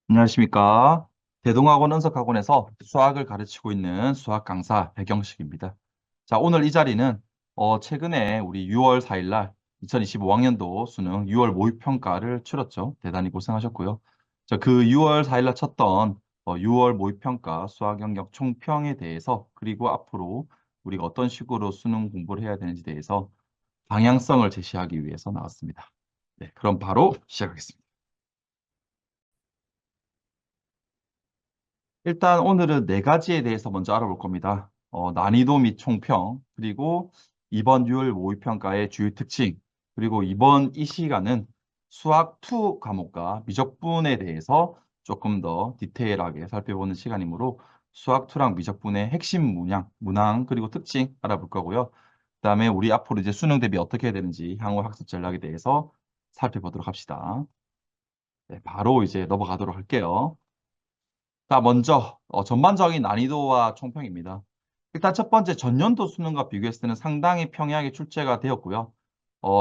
안녕하십니까. 대동학원 은석학원에서 수학을 가르치고 있는 수학 강사 백영식입니다. 자, 오늘 이 자리는 최근에 우리 6월 4일 날 2025학년도 수능 6월 모의평가를 치렀죠. 대단히 고생하셨고요. 자, 그 6월 4일 날 쳤던 6월 모의평가 수학 영역 총평에 대해서 그리고 앞으로 우리가 어떤 식으로 수능 공부를 해야 되는지 대해서 방향성을 제시하기 위해서 나왔습니다. 네, 그럼 바로 시작하겠습니다. 일단 오늘은 네 가지에 대해서 먼저 알아볼 겁니다. 난이도 및 총평, 그리고 이번 6월 모의평가의 주요 특징, 그리고 이번 이 시간은 수학 2 과목과 미적분에 대해서 조금 더 디테일하게 살펴보는 시간이므로 수학 2랑 미적분의 핵심 문항, 그리고 특징 알아볼 거고요. 그다음에 우리 앞으로 이제 수능 대비 어떻게 해야 되는지 향후 학습 전략에 대해서 살펴보도록 합시다. 네, 바로 이제 넘어가도록 할게요. 자, 먼저 전반적인 난이도와 총평입니다. 일단 첫 번째 전년도 수능과 비교했을 때는 상당히 평이하게 출제가 되었고요.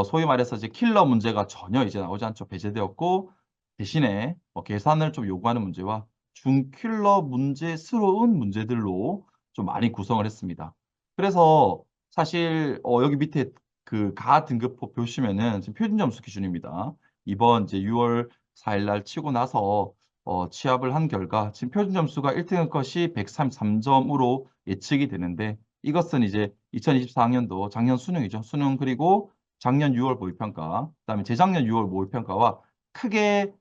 소위 말해서 이제 킬러 문제가 전혀 이제 나오지 않죠. 배제되었고 대신에 계산을 좀 요구하는 문제와 중킬러 문제스러운 문제들로 좀 많이 구성을 했습니다. 그래서 사실 여기 밑에 그 가 등급표 보시면은 지금 표준 점수 기준입니다. 이번 이제 6월 4일 날 치고 나서 취합을 한 결과 지금 표준 점수가 1등급 것이 133점으로 예측이 되는데 이것은 이제 2024학년도 작년 수능이죠. 수능 그리고 작년 6월 모의평가, 그다음에 재작년 6월 모의평가와 크게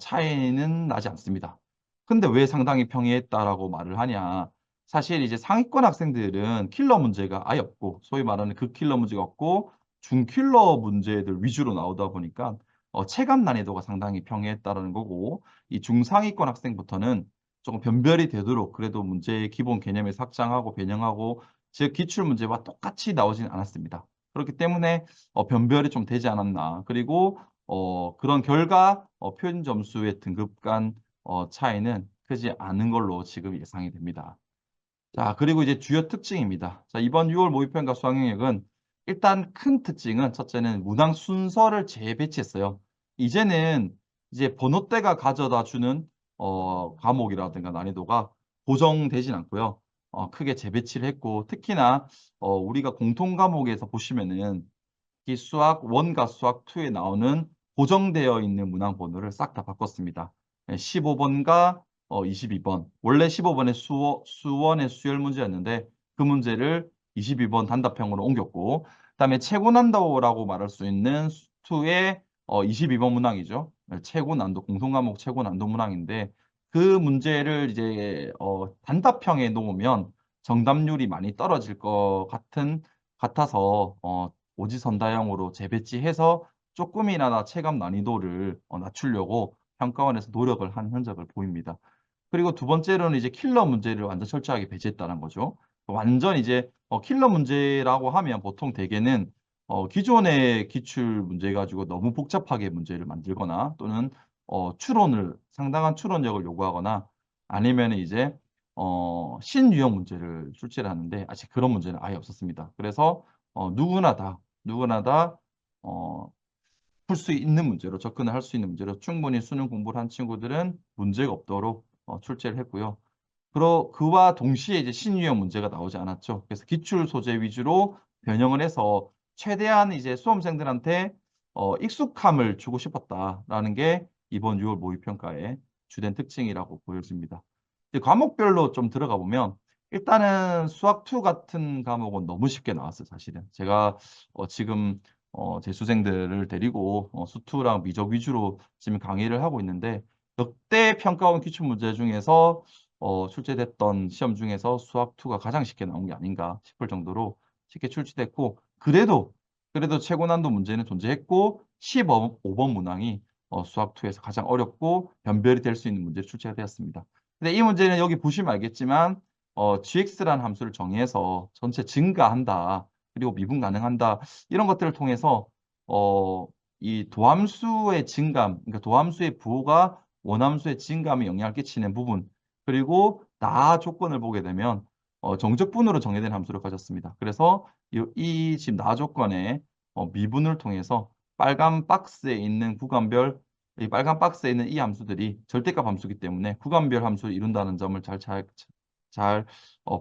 차이는 나지 않습니다. 근데 왜 상당히 평이했다라고 말을 하냐? 사실 이제 상위권 학생들은 킬러 문제가 아예 없고 소위 말하는 극킬러 문제가 없고 중킬러 문제들 위주로 나오다 보니까 체감 난이도가 상당히 평이했다라는 거고 이 중상위권 학생부터는 조금 변별이 되도록 그래도 문제의 기본 개념을 확장하고 변형하고 즉 기출 문제와 똑같이 나오진 않았습니다. 그렇기 때문에 변별이 좀 되지 않았나. 그리고 그런 결과 표준 점수의 등급 간 차이는 크지 않은 걸로 지금 예상이 됩니다. 자, 그리고 이제 주요 특징입니다. 자, 이번 6월 모의평가 수학 영역은 일단 큰 특징은 첫째는 문항 순서를 재배치했어요. 이제는 이제 번호대가 가져다 주는 과목이라든가 난이도가 고정되진 않고요. 크게 재배치를 했고 특히나 우리가 공통 과목에서 보시면은 이 수학 1과 수학 2에 나오는 고정되어 있는 문항 번호를 싹 다 바꿨습니다. 15번과 22번. 원래 15번의 수원의 수열 문제였는데 그 문제를 22번 단답형으로 옮겼고 그다음에 최고 난도라고 말할 수 있는 수2의 22번 문항이죠. 최고 난도 공통 과목 최고 난도 문항인데 그 문제를 이제 단답형에 놓으면 정답률이 많이 떨어질 것 같아서 오지선다형으로 재배치해서 조금이나마 체감 난이도를 낮추려고 평가원에서 노력을 한 흔적을 보입니다. 그리고 두 번째로는 이제 킬러 문제를 완전 철저하게 배제했다는 거죠. 완전 이제 킬러 문제라고 하면 보통 대개는 기존의 기출 문제 가지고 너무 복잡하게 문제를 만들거나 또는 상당한 추론력을 요구하거나 아니면 이제 신유형 문제를 출제를 하는데 아직 그런 문제는 아예 없었습니다. 그래서 누구나 다 풀 수 있는 문제로 접근을 할 수 있는 문제로 충분히 수능 공부를 한 친구들은 문제가 없도록 출제를 했고요. 그와 동시에 이제 신유형 문제가 나오지 않았죠. 그래서 기출 소재 위주로 변형을 해서 최대한 이제 수험생들한테 익숙함을 주고 싶었다라는 게 이번 6월 모의평가의 주된 특징이라고 보여집니다. 이제 과목별로 좀 들어가 보면 일단은 수학 2 같은 과목은 너무 쉽게 나왔어요, 사실은. 제가 지금 재수생들을 데리고 수투랑 미적 위주로 지금 강의를 하고 있는데 역대 평가원 기출 문제 중에서 출제됐던 시험 중에서 수학 2가 가장 쉽게 나온 게 아닌가 싶을 정도로 쉽게 출제됐고 그래도 최고 난도 문제는 존재했고 15번 문항이 수학 2에서 가장 어렵고 변별이 될 수 있는 문제로 출제가 되었습니다. 근데 이 문제는 여기 보시면 알겠지만 gx라는 함수를 정의해서 전체 증가한다. 그리고 미분 가능한다. 이런 것들을 통해서 어, 이 도함수의 증감, 그러니까 도함수의 부호가 원함수의 증감에 영향을 끼치는 부분, 그리고 나 조건을 보게 되면 정적분으로 정의된 함수를 가졌습니다. 그래서 이 지금 나 조건의 미분을 통해서 빨간 박스에 있는 구간별 이 빨간 박스에 있는 이 함수들이 절대값 함수이기 때문에 구간별 함수를 이룬다는 점을 잘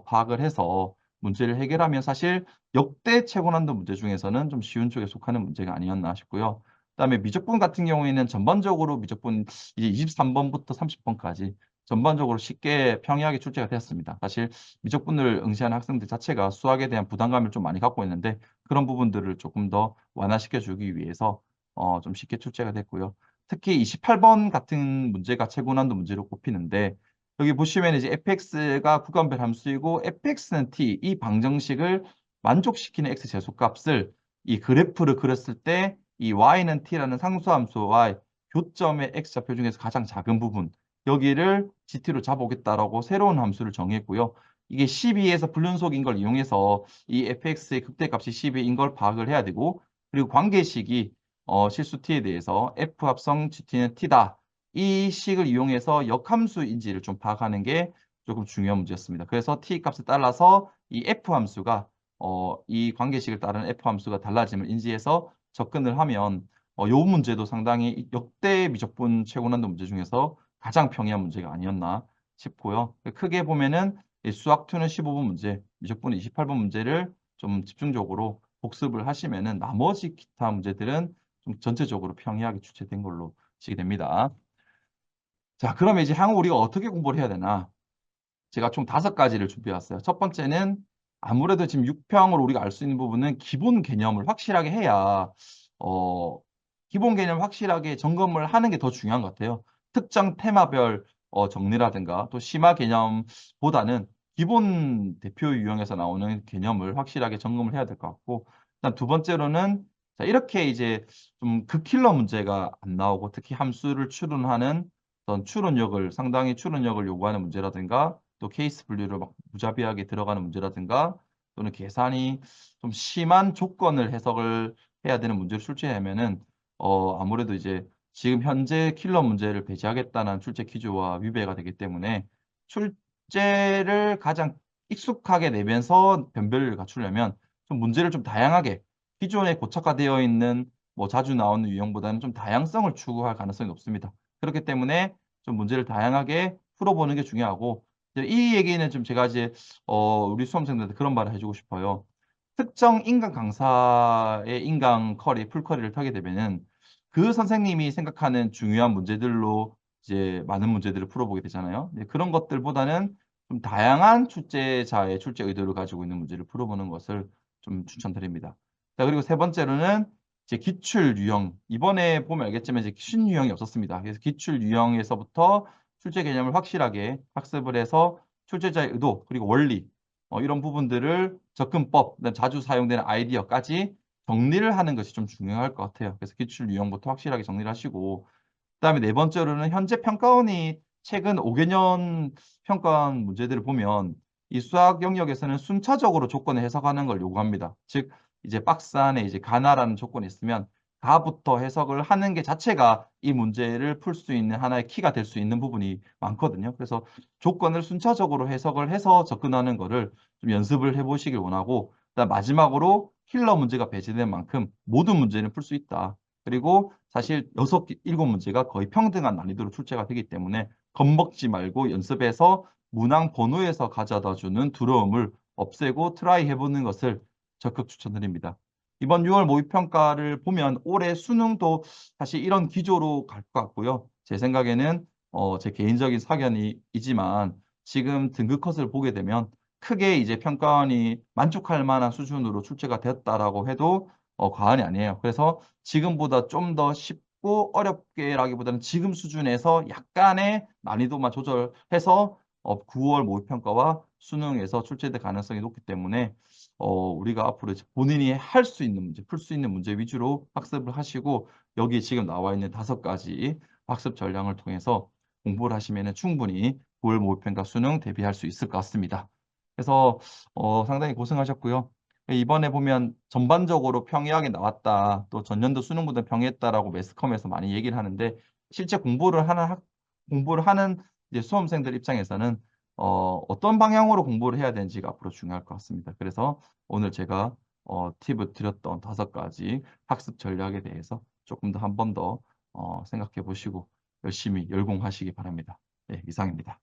파악을 해서 문제를 해결하면 사실 역대 최고 난도 문제 중에서는 좀 쉬운 쪽에 속하는 문제가 아니었나 싶고요. 그다음에 미적분 같은 경우에는 전반적으로 미적분 이제 23번부터 30번까지 전반적으로 쉽게 평이하게 출제가 되었습니다. 사실 미적분을 응시하는 학생들 자체가 수학에 대한 부담감을 좀 많이 갖고 있는데 그런 부분들을 조금 더 완화시켜 주기 위해서 좀 쉽게 출제가 됐고요. 특히 28번 같은 문제가 최고 난도 문제로 꼽히는데 여기 보시면 이제 fx가 구간별 함수이고 fx는 t 이 방정식을 만족시키는 x 제소값을 이 그래프를 그렸을 때 이 y는 t라는 상수함수와 교점의 x좌표 중에서 가장 작은 부분 여기를 gt로 잡아오겠다라고 새로운 함수를 정했고요. 이게 12에서 불연속인 걸 이용해서 이 fx의 극대값이 12인 걸 파악을 해야 되고 그리고 관계식이 실수 t에 대해서 f 합성 gt는 t다. 이 식을 이용해서 역함수인지를 좀 파악하는 게 조금 중요한 문제였습니다. 그래서 t 값에 따라서 이 f 함수가 이 관계식을 따르는 f 함수가 달라짐을 인지해서 접근을 하면 요 문제도 상당히 역대 미적분 최고 난도 문제 중에서 가장 평이한 문제가 아니었나 싶고요. 크게 보면은 이 수학2는 15번 문제, 미적분은 28번 문제를 좀 집중적으로 복습을 하시면은 나머지 기타 문제들은 좀 전체적으로 평이하게 출제된 걸로 보시게 됩니다. 자, 그러면 이제 향후 우리가 어떻게 공부를 해야 되나? 제가 총 5가지를 준비해 왔어요. 첫 번째는 아무래도 지금 6평으로 우리가 알 수 있는 부분은 기본 개념을 확실하게 해야 어, 기본 개념을 확실하게 점검을 하는 게 더 중요한 것 같아요. 특정 테마별 정리라든가 또 심화 개념보다는 기본 대표 유형에서 나오는 개념을 확실하게 점검을 해야 될 것 같고 일단 두 번째로는 자, 이렇게 이제 좀 극킬러 문제가 안 나오고 특히 함수를 추론하는 어떤 추론력을 상당히 추론력을 요구하는 문제라든가 또 케이스 분류를 막 무자비하게 들어가는 문제라든가 또는 계산이 좀 심한 조건을 해석을 해야 되는 문제를 출제하면은 아무래도 이제 지금 현재 킬러 문제를 배제하겠다는 출제 기조와 위배가 되기 때문에 출제를 가장 익숙하게 내면서 변별력을 갖추려면 좀 문제를 좀 다양하게 기존에 고착화되어 있는 뭐 자주 나오는 유형보다는 좀 다양성을 추구할 가능성이 높습니다. 그렇기 때문에 좀 문제를 다양하게 풀어보는 게 중요하고 이제 이 얘기는 좀 제가 이제 우리 수험생들한테 그런 말을 해주고 싶어요. 특정 인강 강사의 인강 커리, 풀커리를 타게 되면은 그 선생님이 생각하는 중요한 문제들로 이제 많은 문제들을 풀어보게 되잖아요. 네, 그런 것들보다는 좀 다양한 출제자의 출제 의도를 가지고 있는 문제를 풀어보는 것을 좀 추천드립니다. 자, 그리고 세 번째로는 이제 기출 유형. 이번에 보면 알겠지만 이제 신 유형이 없었습니다. 그래서 기출 유형에서부터 출제 개념을 확실하게 학습을 해서 출제자의 의도 그리고 원리 이런 부분들을 접근법, 그다음 자주 사용되는 아이디어까지 정리를 하는 것이 좀 중요할 것 같아요. 그래서 기출 유형부터 확실하게 정리를 하시고 그다음에 네 번째로는 현재 평가원이 최근 5개년 평가원 문제들을 보면 이 수학 영역에서는 순차적으로 조건을 해석하는 걸 요구합니다. 즉 이제 박스 안에 이제 가나라는 조건이 있으면 가부터 해석을 하는 게 자체가 이 문제를 풀 수 있는 하나의 키가 될 수 있는 부분이 많거든요. 그래서 조건을 순차적으로 해석을 해서 접근하는 거를 좀 연습을 해보시길 원하고 그다음 마지막으로 킬러 문제가 배제된 만큼 모든 문제는 풀 수 있다. 그리고 사실 6, 7문제가 거의 평등한 난이도로 출제가 되기 때문에 겁먹지 말고 연습해서 문항 번호에서 가져다주는 두려움을 없애고 트라이 해보는 것을 적극 추천드립니다. 이번 6월 모의평가를 보면 올해 수능도 사실 이런 기조로 갈 것 같고요. 제 생각에는 제 개인적인 사견이지만 지금 등급 컷을 보게 되면 크게 이제 평가원이 만족할 만한 수준으로 출제가 되었다라고 해도 과언이 아니에요. 그래서 지금보다 좀 더 쉽고 어렵게라기보다는 지금 수준에서 약간의 난이도만 조절해서 9월 모의평가와 수능에서 출제될 가능성이 높기 때문에 우리가 앞으로 이제 본인이 할 수 있는 문제, 풀 수 있는 문제 위주로 학습을 하시고 여기 지금 나와 있는 5가지 학습 전략을 통해서 공부를 하시면 충분히 9월 모의평가 수능 대비할 수 있을 것 같습니다. 그래서 상당히 고생하셨고요. 이번에 보면 전반적으로 평이하게 나왔다. 또 전년도 수능보다 평이했다라고 매스컴에서 많이 얘기를 하는데 실제 공부를 하는 이제 수험생들 입장에서는 어떤 방향으로 공부를 해야 되는지가 앞으로 중요할 것 같습니다. 그래서 오늘 제가 팁을 드렸던 5가지 학습 전략에 대해서 조금 더 한 번 더 생각해 보시고 열심히 열공하시기 바랍니다. 네, 이상입니다.